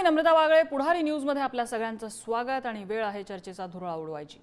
नम्रता वागळे, पुढारी न्यूजमध्ये आपल्या सगळ्यांचं स्वागत आणि वेळ आहे चर्चेचा धुरळा उडवायची।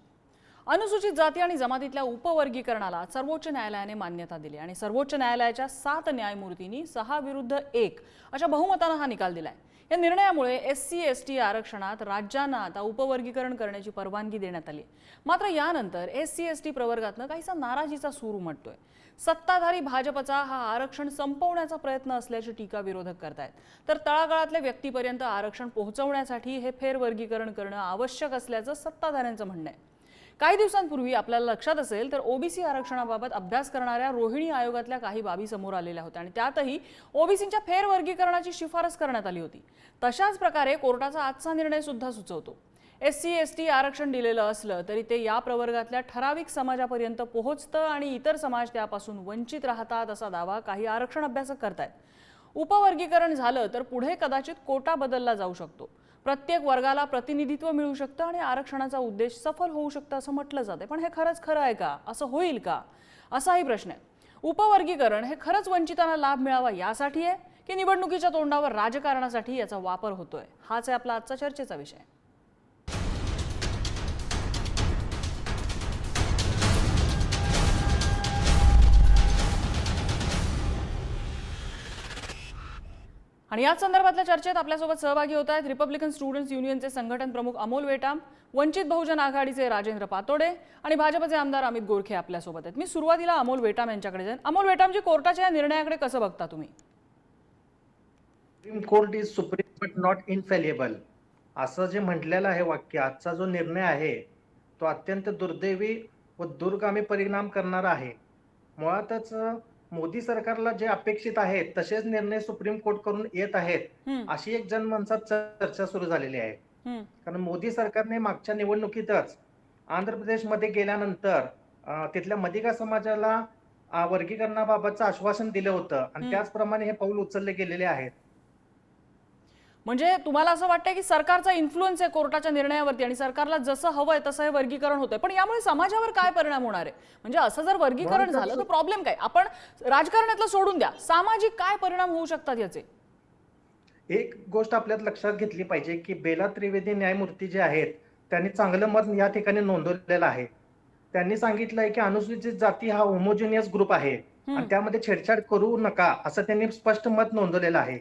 अनुसूचित जाती आणि जमातीतल्या उपवर्गीकरणाला सर्वोच्च न्यायालयाने मान्यता दिली आणि सर्वोच्च न्यायालयाच्या 7 न्यायमूर्तींनी 6 विरुद्ध 1 अशा बहुमताने हा निकाल दिलाय। या निर्णयामुळे SC/ST आरक्षणात राज्यांना आता उपवर्गीकरण करण्याची परवानगी देण्यात आली। मात्र यानंतर SC/ST प्रवर्गातनं काहीसा नाराजीचा सूर उमटतोय। सत्ताधारी भाजपचा हा आरक्षण संपवण्याचा प्रयत्न असल्याची टीका विरोधक करतायत, तर तळागाळातल्या व्यक्तीपर्यंत आरक्षण पोहोचवण्यासाठी हे फेरवर्गीकरण करणं आवश्यक असल्याचं सत्ताधाऱ्यांचं म्हणणं आहे। काही दिवसांपूर्वी आपल्याला लक्षात असेल तर ओबीसी आरक्षणाबाबत अभ्यास करणाऱ्या रोहिणी आयोगातल्या काही बाबी समोर आलेल्या होत्या आणि त्यातही ओबीसींच्या फेरवर्गीकरणाची शिफारस करण्यात आली होती। तशाच प्रकारे कोर्टाचा आजचा निर्णय सुद्धा सुचवतो। SC/ST आरक्षण दिलेलं असलं तरी ते या प्रवर्गातल्या ठराविक समाजापर्यंत पोहोचतं आणि इतर समाज त्यापासून वंचित राहतात असा दावा काही आरक्षण अभ्यासक करतायत। उपवर्गीकरण झालं तर पुढे कदाचित कोटा बदलला जाऊ शकतो, प्रत्येक वर्गाला प्रतिनिधित्व मिळू शकतं आणि आरक्षणाचा उद्देश सफल होऊ शकतं असं म्हटलं जाते। पण हे खरंच खरं आहे का? असं होईल का? असाही प्रश्न आहे। उपवर्गीकरण हे खरंच वंचितांना लाभ मिळावा यासाठी आहे की निवडणुकीच्या तोंडावर राजकारणासाठी याचा वापर होतोय? हाच आहे आपला आजचा चर्चेचा विषय। आणि याच संदर्भातल्या चर्चेत आपल्यासोबत सहभागी होत आहेत रिपब्लिकन स्टुडंट्स युनियनचे संघटन प्रमुख अमोल वेटाम, वंचित बहुजन आघाडीचे राजेंद्र पातोडे आणि भाजपचे आमदार अमित गोरखे आपल्यासोबत आहेत। मी सुरुवातीला अमोल वेटाम यांच्याकडे जाईन। अमोल वेटामजी, कोर्टाच्या या निर्णयाकडे कसं बघता तुम्ही? Supreme court is supreme but not infallible असं जे म्हटलेलं आहे वाक्य, आजचा जो निर्णय आहे तो अत्यंत दुर्दैवी व दूरगामी परिणाम करणारा आहे। मुळातच मोदी सरकारला जे अपेक्षित आहे तसेच निर्णय सुप्रीम कोर्ट कडून येत आहेत अशी एक जनमानसात चर्चा सुरू झालेली आहे। कारण मोदी सरकारने मागच्या निवडणुकीतच आंध्र प्रदेशमध्ये गेल्यानंतर तिथल्या मदिगा समाजाला वर्गीकरणाबाबतचं आश्वासन दिलं होतं आणि त्याचप्रमाणे हे पाऊल उचलले गेलेले आहेत। म्हणजे तुम्हाला असं वाटतंय की सरकारचा इन्फ्लुअन्स आहे कोर्टाच्या निर्णयावरती आणि सरकारला जसं हवंय तसं हे वर्गीकरण होतंय, पण यामुळे समाजावर काय परिणाम होणार आहे? म्हणजे असं जर वर्गीकरण झालं तर प्रॉब्लेम काय? आपण राजकारणातलं सोडून द्या, सामाजिक काय परिणाम होऊ शकतात याचे? एक गोष्ट आपल्यात लक्षात घेतली पाहिजे की बेला त्रिवेदी न्यायमूर्ती जे आहेत त्यांनी चांगलं मत या ठिकाणी नोंदवलेलं आहे। त्यांनी सांगितलंय की अनुसूचित जाती हा होमोजिनियस ग्रुप आहे आणि त्यामध्ये छेडछाड करू नका असं त्यांनी स्पष्ट मत नोंदवलेलं आहे।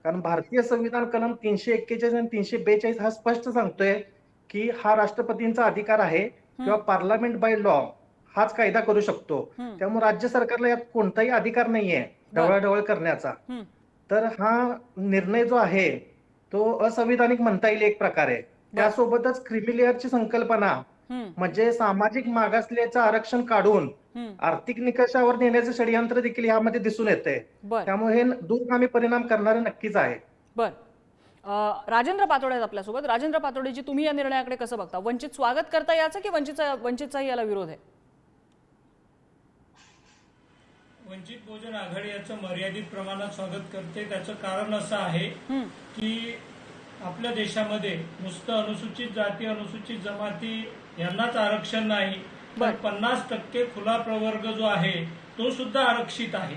कारण भारतीय संविधान कलम 341 आणि 342 हा स्पष्ट सांगतोय की हा राष्ट्रपतींचा अधिकार आहे किंवा पार्लमेंट बाय लॉ हाच कायदा करू शकतो। त्यामुळे राज्य सरकारला यात कोणताही अधिकार नाहीये ढवळाढवळ करण्याचा। तर हा निर्णय जो आहे तो असंविधानिक म्हणता येईल एक प्रकारे। त्यासोबतच क्रिमिलेअरची संकल्पना म्हणजे सामाजिक मागासलेचं आरक्षण काढून आर्थिक निकषावर नेण्याचं षडयंत्र देखील यामध्ये दिसून येते। त्यामुळे हे दूरगामी परिणाम करणारे नक्कीच आहे। राजेंद्र पातोडे आहेत आपल्यासोबत। राजेंद्र पातोडेजी, तुम्ही या निर्णयाकडे कसं बघता? वंचित स्वागत करता याचं की वंचितचाही याला विरोध आहे? वंचित बहुजन आघाडी याचं मर्यादित प्रमाणात स्वागत करते। त्याचं कारण असं आहे की आपल्या देशामध्ये नुसतं अनुसूचित जाती अनुसूचित जमाती यांनाच आरक्षण नाही, तर 50% खुला प्रवर्ग जो आहे तो सुद्धा आरक्षित आहे।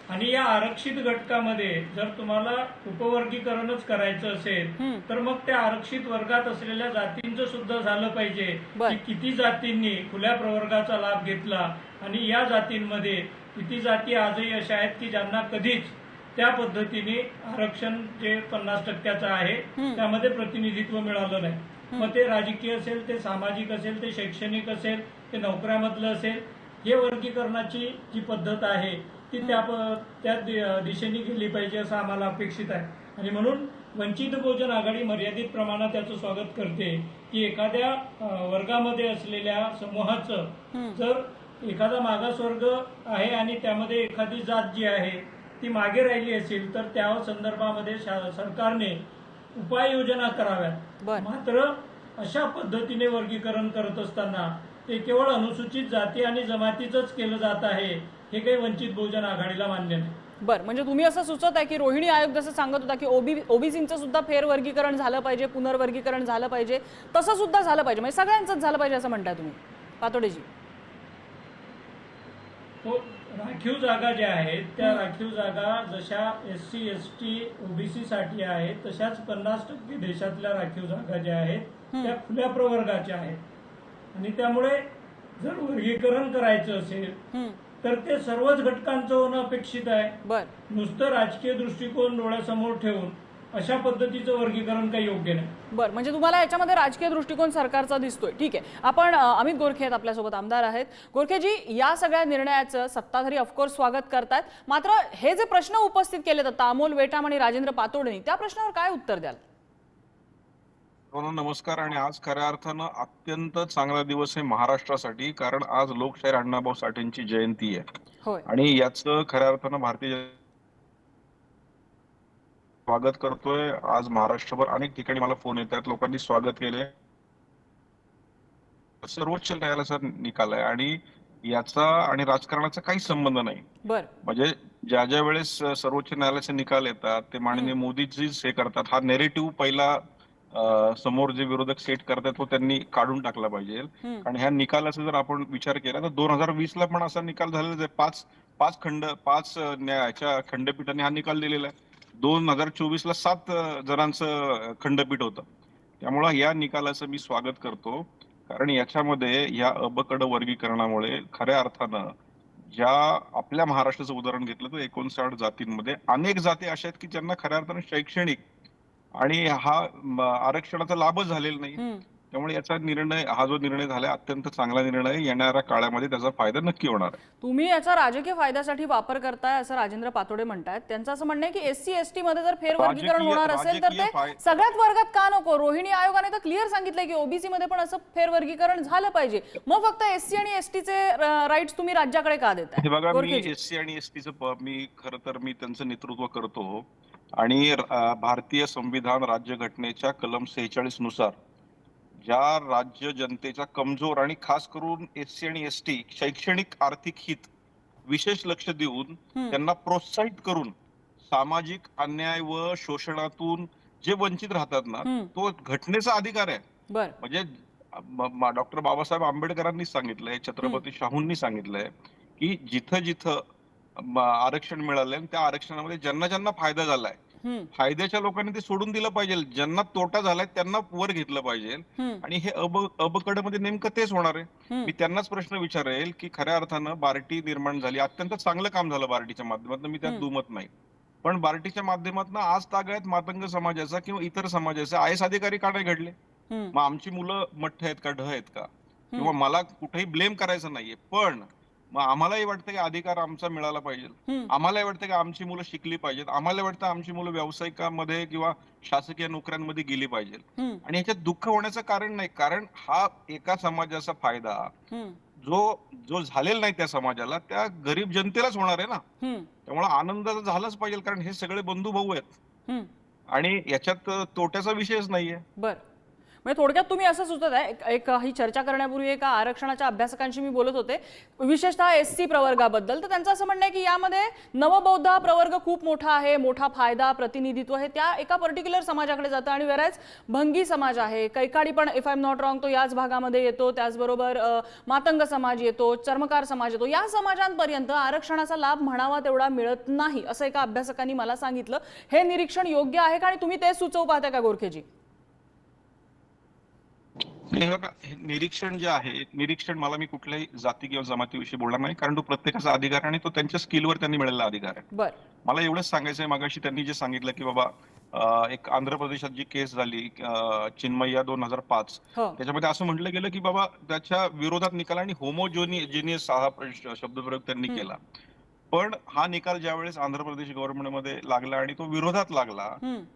आणि या आरक्षित घटकामध्ये जर तुम्हाला उपवर्गीकरणच करायचं असेल तर मग त्या आरक्षित वर्गात असलेल्या जातींचं सुद्धा झालं पाहिजे की किती जातींनी खुल्या प्रवर्गाचा लाभ घेतला आणि या जातींमध्ये किती जाती आजही अशा आहेत की ज्यांना कधीच त्या पद्धतीने आरक्षण जे 50%चं आहे त्यामध्ये प्रतिनिधित्व मिळालं नाही। मग ते राजकीय असेल, ते सामाजिक असेल, ते शैक्षणिक असेल, ते नोकऱ्यामधलं असेल, हे वर्गीकरणाची जी पद्धत आहे ती त्या दिशेने गेली पाहिजे असं आम्हाला अपेक्षित आहे। आणि म्हणून वंचित बहुजन आघाडी मर्यादित प्रमाणात त्याचं स्वागत करते की एखाद्या वर्गामध्ये असलेल्या समूहाचं जर एखादा मागासवर्ग आहे आणि त्यामध्ये एखादी जात जी आहे ती मागे राहिली असेल तर त्या संदर्भामध्ये सरकारने उपाययोजना कराव्यात। मात्र अशा पद्धतीने वर्गीकरण करत असताना ते केवळ अनुसूचित जाती आणि जमातीचंच केलं जात आहे हे काही वंचित बहुजन आघाडीला मान्य नाही। म्हणजे तुम्ही असं सुचवत आहे की रोहिणी आयोग जसं सांगत होता की ओबीसींचं सुद्धा फेरवर्गीकरण झालं पाहिजे, पुनर्वर्गीकरण झालं पाहिजे, तसं सुद्धा झालं पाहिजे, म्हणजे सगळ्यांचंच झालं पाहिजे असं म्हणताय तुम्ही पातोडेजी? हो, राखीव जागा ज्या आहेत त्या राखीव जागा जशा SC ST OBC साठी आहेत तशाच 50% देशातल्या राखीव जागा ज्या आहेत त्या खुल्या प्रवर्गाच्या आहेत आणि त्यामुळे जर वर्गीकरण करायचं असेल तर ते सर्वच घटकांचं होणं अपेक्षित आहे. बर नुसतं राजकीय दृष्टिकोन डोळ्यासमोर ठेवून अशा पद्धतीचं वर्गीकरण काही योग्य नाही. बर म्हणजे तुम्हाला याच्यामध्ये राजकीय दृष्टिकोन सरकारचा दिसतोय. ठीक आहे, आपण अमित गोरखे आहेत, आपल्यासोबत आमदार आहेत. गोरखेजी, या सगळ्या निर्णयाचं सत्ताधारी ऑफकोर्स स्वागत करतात, मात्र हे जे प्रश्न उपस्थित केलेत आता अमोल वेटाम आणि राजेंद्र पातोडेंनी, त्या प्रश्नावर काय उत्तर द्याल? नमस्कार. आणि आज खऱ्या अर्थानं अत्यंत चांगला दिवस आहे महाराष्ट्रासाठी, कारण आज लोकशाहीर अण्णाभाऊ साठेंची जयंती आहे. होय, आणि याचं खऱ्या अर्थानं भारतीय स्वागत करतोय. आज महाराष्ट्रभर अनेक ठिकाणी मला फोन येतात, लोकांनी स्वागत केले. सर्वोच्च न्यायालयाचा निकाल आहे आणि याचा आणि राजकारणाचा काही संबंध नाही. बर म्हणजे ज्या ज्या वेळेस सर्वोच्च न्यायालयाचे निकाल येतात ते माननीय मोदीजीच हे करतात. हा नेरेटिव्ह पहिला समोर जे विरोधक सेट करतात तो त्यांनी काढून टाकला पाहिजे. आणि ह्या निकालाचा जर आपण विचार केला तर 2020ला पण असा निकाल झालेला आहे. पाच न्यायाच्या खंडपीठाने हा निकाल दिलेला आहे. 2024ला 7 जणांचं खंडपीठ होतं. त्यामुळे या निकालाचं मी स्वागत करतो, कारण याच्यामध्ये या अबकड वर्गीकरणामुळे खऱ्या अर्थानं ज्या आपल्या महाराष्ट्राचं उदाहरण घेतलं तर 59 जातींमध्ये अनेक जाती अशा आहेत की ज्यांना खऱ्या अर्थानं शैक्षणिक आणि हा आरक्षणाचा लाभच झालेला नाही. त्यामुळे याचा निर्णय, हा जो निर्णय झाला अत्यंत चांगला निर्णय आहे. येणाऱ्या काळामध्ये त्याचा फायदा नक्की होणार आहे. तुम्ही याचा राजकीय फायद्यासाठी वापर करताय असं राजेंद्र पातोडे म्हणतात. त्यांचं असं म्हणणं आहे की SC ST मध्ये जर फेरवर्गीकरण होणार असेल तर ते सगळ्याच वर्गात का नको? रोहिणी आयोगाने तर क्लिअर सांगितलंय की OBC मध्ये पण असं फेरवर्गीकरण झालं पाहिजे. मग फक्त SC आणि ST चे राईट्स तुम्ही राज्याकडे का देताय? हे बघा, मी SC आणि STचं मी खरं तर मी त्यांचं नेतृत्व करतो आणि भारतीय संविधान राज्यघटनेच्या कलम 46 नुसार ज्या राज्य जनतेच्या कमजोर आणि खास करून SC आणि ST शैक्षणिक आर्थिक हित विशेष लक्ष देऊन त्यांना प्रोत्साहित करून सामाजिक अन्याय व शोषणातून जे वंचित राहतात ना, तो घटनेचा अधिकार आहे. बर म्हणजे डॉक्टर बाबासाहेब आंबेडकरांनी सांगितलंय, छत्रपती शाहूंनी सांगितलंय की जिथं जिथं आरक्षण मिळालंय त्या आरक्षणामध्ये ज्यांना ज्यांना फायदा झालाय, फायद्याच्या लोकांनी ते सोडून दिलं पाहिजे. ज्यांना तोटा झालाय त्यांना वर घेतलं पाहिजे. आणि हे अबकड मध्ये नेमकं तेच होणार आहे. मी त्यांनाच प्रश्न विचारेल की खऱ्या अर्थानं बार्टी निर्माण झाली, अत्यंत चांगलं काम झालं बार्टीच्या माध्यमातून, मी त्यात दुमत नाही. पण बार्टीच्या माध्यमातून आज तागायत मातंग समाजाचा किंवा इतर समाजाचा IAS अधिकारी का नाही घडले? मग आमची मुलं मठ्ठ आहेत का, ढ आहेत का? किंवा मला कुठेही ब्लेम करायचं नाहीये, पण मग आम्हालाही वाटतं की अधिकार आमचा मिळाला पाहिजे. आम्हालाही वाटतं की आमची मुलं शिकली पाहिजेत. आम्हाला वाटतं आमची मुलं व्यावसायिकामध्ये किंवा शासकीय नोकऱ्यांमध्ये गेली पाहिजेत. आणि ह्याच्यात दुःख होण्याचं कारण नाही, कारण हा एका समाजाचा फायदा जो झालेला नाही त्या समाजाला, त्या गरीब जनतेलाच होणार आहे ना. त्यामुळे आनंदाचा झालाच पाहिजे, कारण हे सगळे बंधू भाऊ आहेत आणि याच्यात तोट्याचा विषयच नाहीये. बर म्हणजे थोडक्यात तुम्ही असं सुचत आहे, एक ही चर्चा करण्यापूर्वी एका आरक्षणाच्या अभ्यासकांशी मी बोलत होते, विशेषतः SC प्रवर्गाबद्दल. तर त्यांचं असं म्हणणं आहे की यामध्ये नवबौद्ध हा प्रवर्ग खूप मोठा आहे, मोठा फायदा प्रतिनिधित्व हे त्या एका पर्टिक्युलर समाजाकडे जातं. आणि वेळेस भंगी समाज आहे, कैकाडी पण if I am not wrong तो याच भागामध्ये येतो, त्याचबरोबर मातंग समाज येतो, चर्मकार समाज येतो. या समाजांपर्यंत आरक्षणाचा लाभ म्हणावा तेवढा मिळत नाही असं एका अभ्यासकांनी मला सांगितलं. हे निरीक्षण योग्य आहे का आणि तुम्ही ते सुचवू पाहता का गोरखेजी? निरीक्षण जे आहे, निरीक्षण मला, मी कुठल्याही जाती किंवा जमातीविषयी बोलणार नाही, कारण तो प्रत्येकाचा अधिकार आहे आणि तो त्यांच्या स्किलवर त्यांनी मिळालेला अधिकार आहे. बर मला एवढंच सांगायचंय, मागाशी त्यांनी जे सांगितलं की बाबा एक आंध्र प्रदेशात जी केस झाली चिन्मय्या 2005, त्याच्यामध्ये असं म्हटलं गेलं की बाबा त्याच्या विरोधात निकाल आणि होमोजेनियस हा शब्दप्रयोग त्यांनी केला. पण हा निकाल ज्यावेळेस आंध्र प्रदेश गव्हर्नमेंटमध्ये लागला आणि तो विरोधात लागला,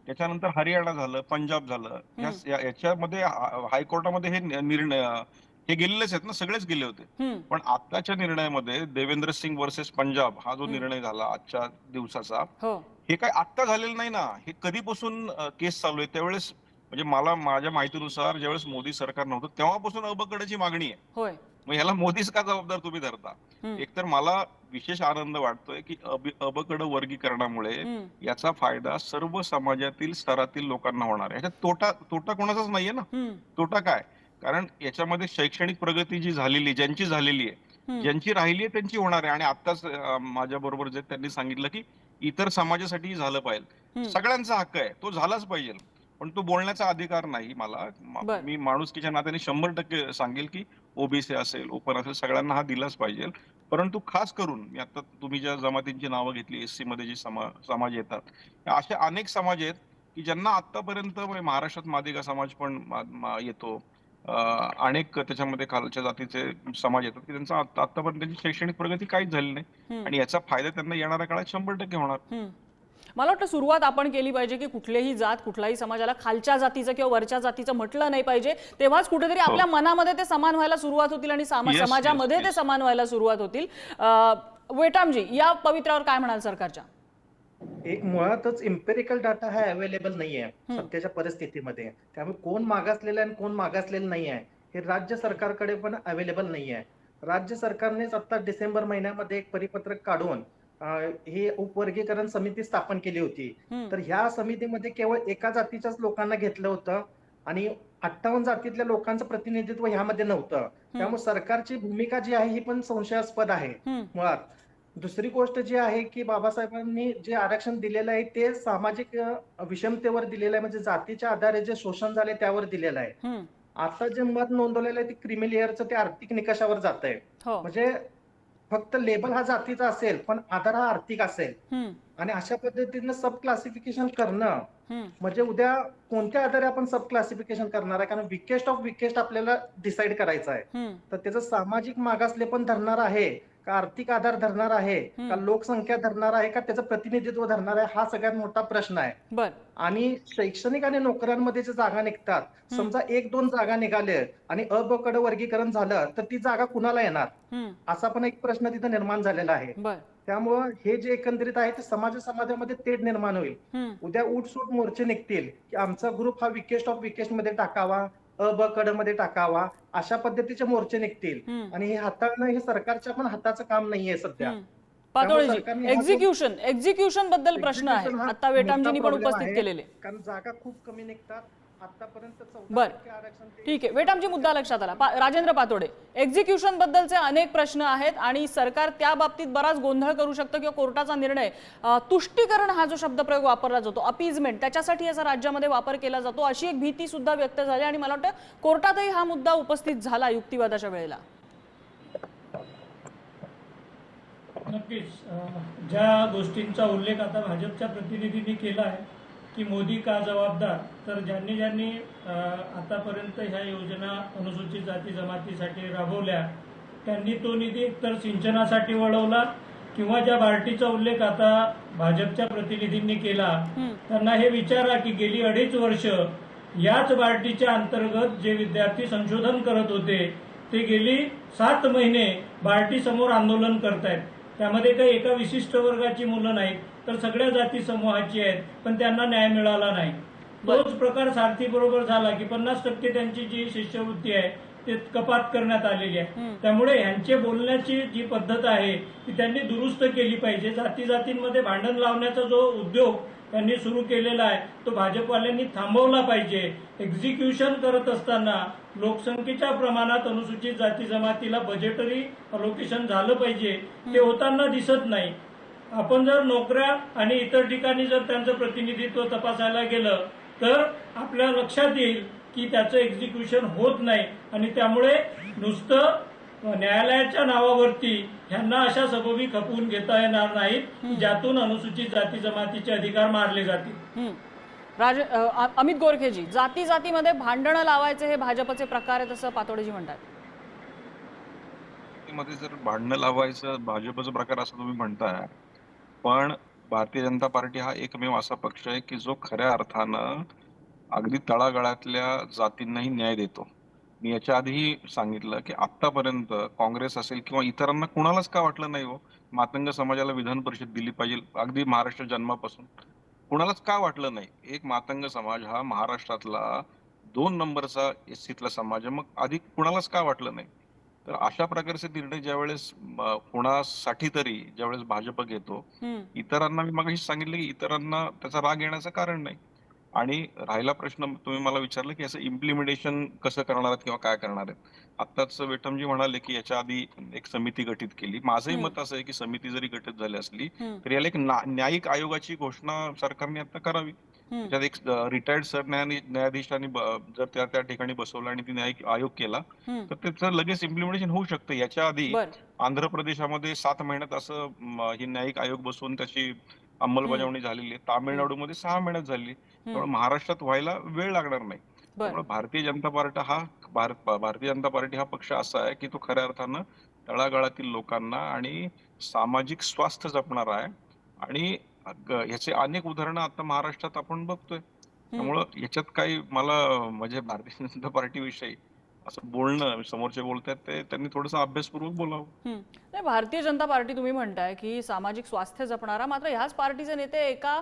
त्याच्यानंतर हरियाणा झालं, पंजाब झालं, याच्यामध्ये हायकोर्टामध्ये हे निर्णय हे गेलेलेच आहेत ना, सगळेच गेले होते. पण आताच्या निर्णयामध्ये देवेंद्र सिंग वर्सेस पंजाब हा जो निर्णय झाला आजच्या दिवसाचा, हे काय आत्ता झालेलं नाही ना, हे कधीपासून केस चालू आहे. त्यावेळेस म्हणजे मला माझ्या माहितीनुसार ज्यावेळेस मोदी सरकार नव्हतं तेव्हापासून अबकडची मागणी आहे. मग ह्याला मोदीच का जबाबदार तुम्ही धरता? एकतर मला विशेष आनंद वाटतोय की अबकड वर्गीकरणामुळे याचा फायदा सर्व समाजातील स्तरातील लोकांना होणार आहे. ह्याच्यात तोटा कोणाचाच नाहीये ना. तोटा काय? कारण याच्यामध्ये शैक्षणिक प्रगती जी झालेली, ज्यांची झालेली आहे, ज्यांची राहिली आहे त्यांची होणार आहे. आणि आत्ताच माझ्या बरोबर जे त्यांनी सांगितलं की इतर समाजासाठी झालं पाहिजे. सगळ्यांचा हक्क आहे, तो झालाच पाहिजे, पण तो बोलण्याचा अधिकार नाही मला. बर. मी माणुसकीच्या नात्याने 100% सांगेल की ओबीसी असेल, ओपन असेल, सगळ्यांना हा दिलाच पाहिजे. परंतु खास करून मी आता तुम्ही ज्या जमातींची नावं घेतली, एससी मध्ये जे समाज येतात, असे अनेक समाज आहेत की ज्यांना आतापर्यंत, म्हणजे महाराष्ट्रात मादिगा समाज पण येतो, अनेक त्याच्यामध्ये खालच्या जातीचे समाज येतात की त्यांचा आतापर्यंत त्यांची शैक्षणिक प्रगती काहीच झाली नाही, आणि याचा फायदा त्यांना येणाऱ्या काळात 100% होणार. मला वाटतं सुरुवात आपण केली पाहिजे की कुठलीही जात, कुठल्याही समाजाला खालच्या जातीचं किंवा वरच्या जातीचं म्हटलं नाही पाहिजे. तेव्हाच कुठेतरी आपल्या मनामध्ये ते समान व्हायला सुरुवात होतील आणि समाजामध्ये ते समान व्हायला सुरुवात होतील. वेटामजी, या पवित्रावर काय म्हणाल सरकारच्या? एक मुळातच इम्पेरिकल डाटा हा अवेलेबल नाहीये सध्याच्या परिस्थितीमध्ये. त्यामुळे कोण मागासलेलं आहे आणि कोण मागासलेलं नाही आहे हे राज्य सरकारकडे पण अवेलेबल नाही आहे. राज्य सरकारनेच आता डिसेंबर महिन्यामध्ये एक परिपत्रक काढून ही उपवर्गीकरण समिती स्थापन केली होती. तर ह्या समितीमध्ये केवळ एका जातीच्याच लोकांना घेतलं होतं आणि 58 जातीतल्या लोकांचं प्रतिनिधित्व ह्यामध्ये नव्हतं. त्यामुळे सरकारची भूमिका जी आहे ही पण संशयास्पद आहे मुळात. दुसरी गोष्ट जी आहे की बाबासाहेबांनी जे आरक्षण दिलेलं आहे ते सामाजिक विषमतेवर दिलेलं आहे, म्हणजे जातीच्या आधारे जे शोषण झाले त्यावर दिलेलं आहे. आता जे मत नोंदवलेलं आहे ते क्रिमी लेअरचं ते आर्थिक निकषावर जात आहे. म्हणजे फक्त लेबल हा जातीचा असेल पण आधार हा आर्थिक असेल आणि अशा पद्धतीनं सब क्लासिफिकेशन करणं म्हणजे उद्या कोणत्या आधारे आपण सब क्लासिफिकेशन करणार आहे, कारण विकेस्ट ऑफ विकेस्ट आपल्याला डिसाईड करायचं आहे. तर त्याचं सामाजिक मागासले पण धरणार आहे का, आर्थिक आधार धरणार आहे का, लोकसंख्या धरणार आहे का, त्याचं प्रतिनिधित्व धरणार आहे, हा सगळ्यात मोठा प्रश्न आहे. आणि शैक्षणिक आणि नोकऱ्यांमध्ये जे जागा निघतात, समजा 1-2 जागा निघाल्या आणि अ ब कडे वर्गीकरण झालं तर ती जागा कुणाला येणार, असा पण एक प्रश्न तिथं निर्माण झालेला आहे. त्यामुळं हे जे एकंदरीत आहे ते समाजामध्ये तेढ निर्माण होईल. उद्या उठसूट मोर्चे निघतील की आमचा ग्रुप हा विकेस्ट ऑफ विकेस्ट मध्ये टाकावा, अ ब कड मध्ये टाकावा, अशा पद्धतीचे मोर्चे निघतील. आणि हे हाताळणं हे सरकारच्या पण हाताचं काम नाहीये सध्या. पातोळेजी, एक्झिक्युशन बद्दल प्रश्न आहे, आता वेटामजींनी पण उपस्थित केलेले. कारण जागा खूप कमी निघतात आतापर्यंत. बर, ठीक आहे. वेटामजी, मुद्दा लक्षात आला. राजेंद्र पातोडे, एक्झिक्युशन बद्दलचे अनेक प्रश्न आहेत आणि सरकार त्या बाबतीत बराच गोंधळ करू शकतं किंवा कोर्टाचा निर्णय, तुष्टीकरण हा जो शब्दप्रयोग वापरला जातो, अपीजमेंट, त्याच्यासाठी याचा राज्यामध्ये वापर केला जातो, अशी एक भीती सुद्धा व्यक्त झाली आणि मला वाटतं कोर्टातही हा मुद्दा उपस्थित झाला युक्तिवादाच्या वेळेला. नक्कीच ज्या गोष्टींचा उल्लेख आता भाजपच्या प्रतिनिधींनी केला आहे की मोदी का जबाबदार, तर ज्यांनी ज्यांनी आतापर्यंत ह्या योजना अनुसूचित जाती जमातीसाठी राबवल्या त्यांनी तो निधी एकतर सिंचनासाठी वळवला किंवा ज्या बार्टीचा उल्लेख आता भाजपच्या प्रतिनिधींनी केला त्यांना हे विचारा की गेली 2.5 वर्ष याच बार्टीच्या अंतर्गत जे विद्यार्थी संशोधन करत होते ते गेली 7 महिने बार्टी समोर आंदोलन करतायत. त्यामध्ये काही एका विशिष्ट वर्गाची मुलं नाहीत तर सगळ्या जाती समूहाची आहेत, पण त्यांना न्याय मिळाला नाही. तोच प्रकार सारथी बरोबर झाला की 50% त्यांची जी शिष्यवृत्ती आहे ते कपात करण्यात आलेली आहे. त्यामुळे यांचे बोलण्याची जी पद्धत आहे ती त्यांनी दुरुस्त केली पाहिजे. जाती जातींमध्ये भांडण लावण्याचा जो उद्योग त्यांनी सुरू केलेला आहे तो भाजपवाल्यांनी थांबवला पाहिजे. एक्झिक्युशन करत असताना लोकसंख्येच्या प्रमाणात अनुसूचित जाती जमातीला बजेटरी अलोकेशन झालं पाहिजे, ते होताना दिसत नाही. आपण जर नोकऱ्या आणि इतर ठिकाणी जर त्यांचं प्रतिनिधित्व तपासायला गेलं तर आपल्या लक्षात येईल की त्याचं एक्झिक्युशन होत नाही आणि त्यामुळे नुसतं न्यायालयाच्या नावावरती ह्यांना अशा सबबी खपवून घेता येणार नाहीत ज्यातून अनुसूचित जाती जमातीचे अधिकार मारले जातील. अमित गोरखेजी, जाती जातीमध्ये भांडणं लावायचे हे भाजपचे प्रकार आहेत असं पातोडेजी म्हणतात. मध्ये जर भांडणं लावायचं भाजपचा प्रकार असं तुम्ही म्हणताय, पण भारतीय जनता पार्टी हा एकमेव असा पक्ष आहे की जो खऱ्या अर्थानं अगदी तळागाळातल्या जातींनाही न्याय देतो. मी याच्या आधीही सांगितलं की आतापर्यंत काँग्रेस असेल किंवा इतरांना कुणालाच का वाटलं नाही हो मातंग समाजाला विधान परिषद दिली पाहिजे, अगदी महाराष्ट्र जन्मापासून कुणालाच का वाटलं नाही. एक मातंग समाज हा महाराष्ट्रातला 2 नंबरचा एससीतला समाज आहे, मग आधी कुणालाच का वाटलं नाही. तर अशा प्रकारचे निर्णय ज्यावेळेस कोणासाठी तरी ज्यावेळेस भाजप घेतो, इतरांना मी मगाशी सांगितलं की इतरांना त्याचा राग येण्याचं कारण नाही. आणि राहिला प्रश्न तुम्ही मला विचारलं की याचं इम्प्लिमेंटेशन कसं करणार आहेत किंवा काय करणार आहेत. आत्ताच वेटमजी म्हणाले की याच्या आधी एक समिती गठीत केली. माझंही मत असं आहे की समिती जरी गठीत झाली असली तरी याला एक न्यायिक आयोगाची घोषणा सरकारने आता करावी. त्याच्यात एक रिटायर्ड न्यायाधीशांनी जर त्या त्या ठिकाणी बसवलं आणि ती न्यायिक आयोग केला तर त्याचं लगेच इम्प्लिमेंटेशन होऊ शकतं. याच्या आधी बर आंध्र प्रदेशामध्ये 7 महिन्यात असं ही न्यायिक आयोग बसवून त्याची अंमलबजावणी झालेली आहे. तामिळनाडूमध्ये 6 महिन्यात झाली. त्यामुळे महाराष्ट्रात व्हायला वेळ लागणार नाही. बर त्यामुळे भारतीय जनता पार्टी हा पक्ष असा आहे की तो खऱ्या अर्थानं तळागाळातील लोकांना आणि सामाजिक स्वास्थ्य जपणारा आहे. आणि ह्याचे अनेक उदाहरणं आता महाराष्ट्रात आपण बघतोय. त्यामुळं याच्यात काही मला म्हणजे भारतीय जनता पार्टी विषयी असं बोलणं समोरचे बोलतायत ते त्यांनी थोडंसं अभ्यासपूर्वक बोलावं. नाही, भारतीय जनता पार्टी तुम्ही म्हणताय की सामाजिक स्वास्थ्य जपणारा, मात्र ह्याच पार्टीचे नेते एका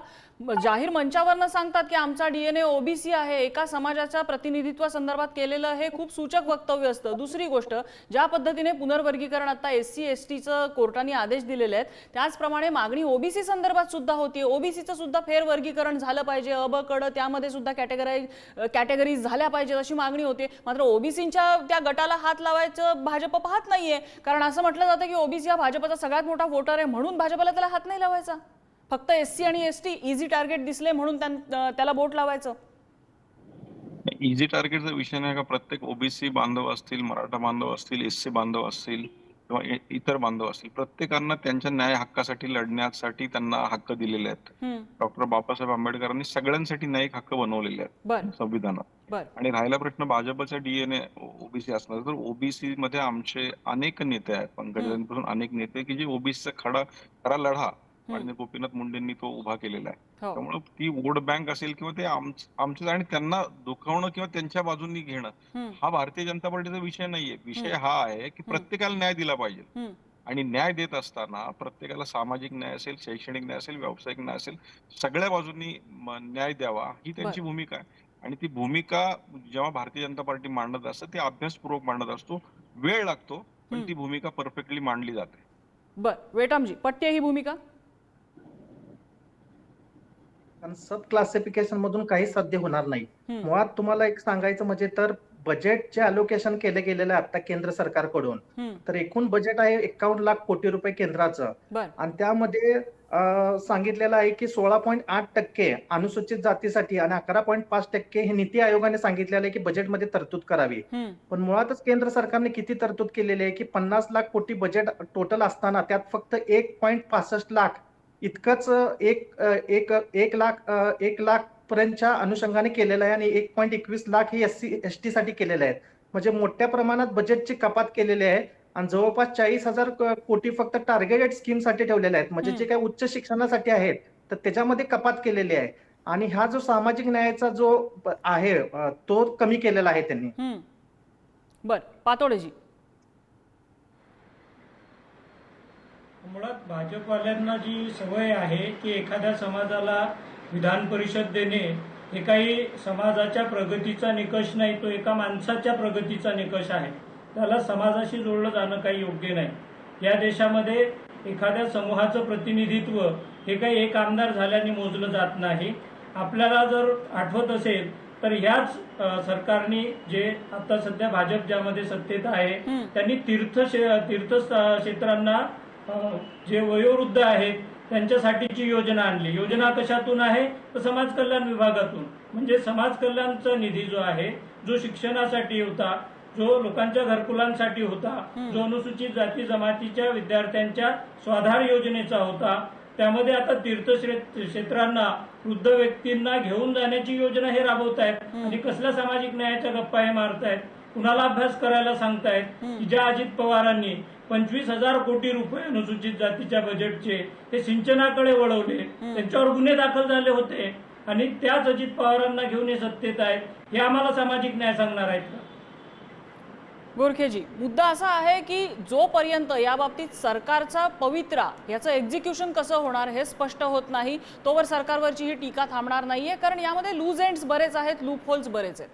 जाहीर मंचावरनं सांगतात की आमचा DNA ओबीसी आहे. एका समाजाच्या प्रतिनिधित्वासंदर्भात केलेलं हे खूप सूचक वक्तव्य असतं. दुसरी गोष्ट, ज्या पद्धतीने पुनर्वर्गीकरण आता SC STचं कोर्टाने आदेश दिलेले आहेत त्याचप्रमाणे मागणी ओबीसी संदर्भात सुद्धा होती. ओबीसीचं सुद्धा फेरवर्गीकरण झालं पाहिजे, अ ब क ड त्यामध्ये सुद्धा कॅटेगरीज झाल्या पाहिजेत अशी मागणी होती. मात्र ओबीसींच्या त्या गटाला हात लावायचं भाजप पाहत नाहीये, कारण असं म्हटलं जातं की ओबीसी हा भाजपचा सगळ्यात मोठा वोटर आहे म्हणून भाजपला त्याला हात नाही लावायचा. फक्त SC आणि ST इझी टार्गेट दिसले म्हणून त्याला बोट लावायचं. इझी टार्गेटचा विषय नाही का. प्रत्येक ओबीसी बांधव असतील, मराठा बांधव असतील, SC बांधव असतील किंवा इतर बांधव असतील, प्रत्येकांना त्यांच्या न्याय हक्कासाठी लढण्यासाठी त्यांना हक्क दिलेले आहेत. डॉक्टर बाबासाहेब आंबेडकरांनी सगळ्यांसाठी न्यायिक हक्क बनवलेले आहेत संविधानात. बर आणि राहिला प्रश्न भाजपचा DNA ओबीसी असणार तर ओबीसी मध्ये आमचे अनेक नेते आहेत, पंकजांपासून अनेक नेते की जे ओबीसीचा खरा लढा माननीय गोपीनाथ मुंडेंनी तो उभा केलेला आहे. हो. त्यामुळे ती वोट बँक असेल किंवा ते आमचे आणि त्यांना दुखावणं किंवा त्यांच्या बाजूनी घेणं हा भारतीय जनता पार्टीचा विषय नाहीये. विषय हा आहे की प्रत्येकाला न्याय दिला पाहिजे. आणि न्याय देत असताना प्रत्येकाला सामाजिक न्याय असेल, शैक्षणिक न्याय असेल, व्यावसायिक न्याय असेल, सगळ्या बाजूंनी न्याय द्यावा ही त्यांची भूमिका आहे. आणि ती भूमिका जेव्हा भारतीय जनता पार्टी मांडत असते ती अभ्यासपूर्वक मांडत असतो. वेळ लागतो पण ती भूमिका परफेक्टली मांडली जाते. बर वेटामजी, पटते ही भूमिका? कारण सब क्लासिफिकेशन मधून काही साध्य होणार नाही. मुळात तुम्हाला एक सांगायचं म्हणजे तर बजेटचे अलोकेशन केले गेलेलं आहे आता केंद्र सरकारकडून. तर एकूण बजेट आहे 51 लाख कोटी रुपये केंद्राचं. बर आणि त्यामध्ये सांगितलेलं आहे की 16.8% अनुसूचित जातीसाठी आणि 11.5% हे नीती आयोगाने सांगितलेलं आहे की बजेटमध्ये तरतूद करावी. पण मुळातच केंद्र सरकारने किती तरतूद केलेली आहे की 50 लाख कोटी बजेट टोटल असताना त्यात फक्त 1.65 लाख इतकंच एक लाख पर्यंतच्या अनुषंगाने केलेलं आहे आणि 1.21 लाख हे SC ST साठी केलेले आहेत. म्हणजे मोठ्या प्रमाणात बजेटची कपात केलेली आहे आणि जवळपास 40,000 कोटी फक्त टार्गेटेड स्कीम साठी ठेवलेले आहेत. म्हणजे जे काही उच्च शिक्षणासाठी आहेत तर त्याच्यामध्ये कपात केलेली आहे. आणि हा जो सामाजिक न्यायाचा जो आहे तो कमी केलेला आहे त्यांनी. बर पातोडेजी. मुळात भाजपवाल्यांना जी सवय आहे की एखाद्या समाजाला विधान परिषद देणे हे काही समाजाच्या प्रगतीचा निकष नाही, तो एका माणसाच्या प्रगतीचा निकष आहे. त्याला समाजाशी जोडलं जाणं काही योग्य नाही. या देशामध्ये एखाद्या समूहाचं प्रतिनिधित्व हे काही एक आमदार झाल्याने मोजलं जात नाही. आपल्याला जर आठवत असेल तर ह्याच सरकारने जे आता सध्या भाजप ज्यामध्ये सत्तेत आहे त्यांनी तीर्थक्षेत्रांना जे वयोवृद्ध आहेत त्यांच्यासाठीची योजना आणली. योजना कशातून आहे तर समाज कल्याण विभागातून. म्हणजे समाज कल्याणचा निधी जो आहे, जो शिक्षणासाठी होता, जो लोकांच्या घरकुलांसाठी होता, जो अनुसूचित जाती जमातीच्या विद्यार्थ्यांच्या स्वाधार योजनेचा होता, त्यामध्ये आता तीर्थक्षेत्रांना वृद्ध व्यक्तींना घेऊन जाण्याची योजना हे राबवतायत. आणि कसल्या सामाजिक न्यायाच्या गप्पा हे मारतायत, कुणाला अभ्यास करायला सांगतायत. ज्या अजित पवारांनी 25,000 कोटी रुपये अनुसूचित जातीच्या बजेटचे हे सिंचनाकडे वळवले, त्यांच्यावर गुन्हे दाखल झाले होते आणि त्याच अजित पवारांना घेऊन हे सत्तेत आहेत, हे आम्हाला सामाजिक न्याय सांगणार आहेत का? गोरखेजी, मुद्दा असा आहे की जोपर्यंत या बाबतीत सरकारचा पवित्रा याचं एक्झिक्युशन कसं होणार हे स्पष्ट होत नाही तोवर सरकारवरची ही टीका थांबणार नाहीये, कारण यामध्ये लूज एंड्स बरेच आहेत, लूप होल्स बरेच आहेत.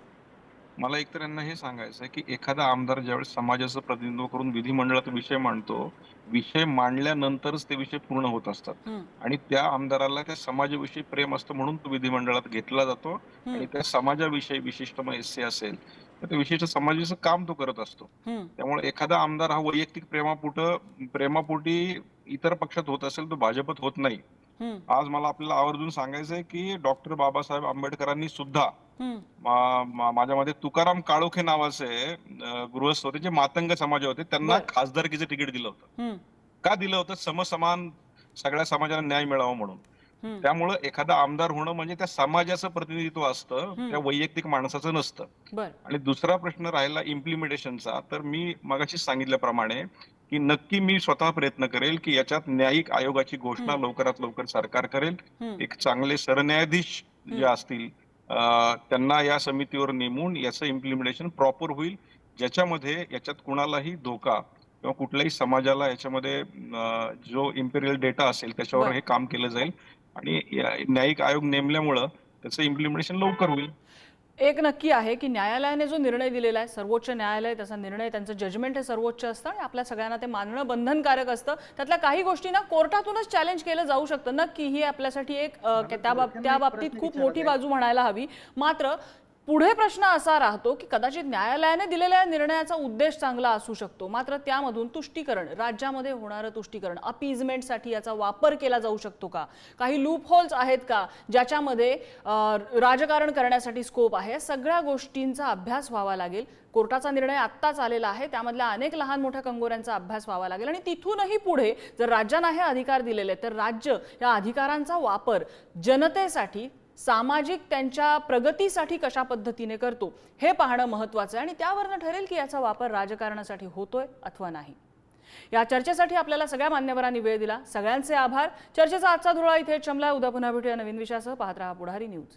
मला एकतर यांना हे सांगायचं आहे की एखादा आमदार ज्यावेळेस समाजाचं प्रतिनिधित्व करून विधिमंडळात विषय मांडतो, विषय मांडल्यानंतरच ते विषय पूर्ण होत असतात आणि त्या आमदाराला त्या समाजाविषयी प्रेम असतं म्हणून तो विधिमंडळात घेतला जातो आणि त्या समाजाविषयी विशिष्ट मग एससी असेल तर त्या विशिष्ट समाजाचं काम तो करत असतो. त्यामुळे एखादा आमदार हा वैयक्तिक प्रेमापोटी इतर पक्षात होत असेल तो भाजपत होत नाही. आज मला आपल्याला आवर्जून सांगायचंय की डॉक्टर बाबासाहेब आंबेडकरांनी सुद्धा माझ्यामध्ये तुकाराम काळोखे नावाचे गृहस्थ होते जे मातंग समाज होते त्यांना खासदारकीचं तिकीट दिलं होतं. का दिलं होतं? समसमान सगळ्या समाजाला न्याय मिळावा म्हणून. त्यामुळे एखादा आमदार होणं म्हणजे त्या समाजाचं प्रतिनिधित्व असतं, त्या वैयक्तिक माणसाचं नसतं. आणि दुसरा प्रश्न राहिला इम्प्लिमेंटेशनचा, तर मी मगाशी सांगितल्याप्रमाणे की नक्की मी स्वतः प्रयत्न करेल की याच्यात न्यायिक आयोगाची घोषणा लवकरात लवकर सरकार करेल. एक चांगले सरन्यायाधीश जे असतील त्यांना या समितीवर नेमून याचं इम्प्लिमेंटेशन प्रॉपर होईल, ज्याच्यामध्ये याच्यात कुणालाही धोका किंवा कुठल्याही समाजाला याच्यामध्ये जो इम्पेरियल डेटा असेल त्याच्यावर हे काम केलं जाईल आणि न्यायिक आयोग नेमल्यामुळं त्याचं इम्प्लिमेंटेशन लवकर होईल. एक नक्की आहे की न्यायालयाने जो निर्णय दिलेला आहे, सर्वोच्च न्यायालय, त्याचा निर्णय, त्यांचं जजमेंट हे सर्वोच्च असतं आणि आपल्या सगळ्यांना ते मानणं बंधनकारक असतं. त्यातल्या काही गोष्टींना कोर्टातूनच चॅलेंज केलं जाऊ शकतं. नक्की ही आपल्यासाठी एक त्या बाबतीत खूप मोठी बाजू म्हणायला हवी. मात्र पुढे प्रश्न असा राहतो की कदाचित न्यायालयाने दिलेल्या निर्णयाचा उद्देश चांगला असू शकतो, मात्र त्यामधून तुष्टीकरण, राज्यामध्ये होणारं तुष्टीकरण, अपीजमेंटसाठी याचा वापर केला जाऊ शकतो का? काही लूप होल्स आहेत का ज्याच्यामध्ये राजकारण करण्यासाठी स्कोप आहे? सगळ्या गोष्टींचा अभ्यास व्हावा लागेल. कोर्टाचा निर्णय आत्ताच आलेला आहे, त्यामधल्या अनेक लहान मोठ्या कंगोऱ्यांचा अभ्यास व्हावा लागेल आणि तिथूनही पुढे जर राज्यांना हे अधिकार दिलेले तर राज्य या अधिकारांचा वापर जनतेसाठी, सामाजिक त्यांच्या प्रगतीसाठी कशा पद्धतीने करतो हे पाहणं महत्त्वाचं आहे आणि त्यावरनं ठरेल की याचा वापर राजकारणासाठी होतोय अथवा नाही. या चर्चेसाठी आपल्याला सगळ्या मान्यवरांनी वेळ दिला. सगळ्यांचे आभार. चर्चेचा आजचा धुळा इथे चमला. उद्या पुन्हा भेटूया नवीन विषयासह. पाहत रहा पुढारी न्यूज.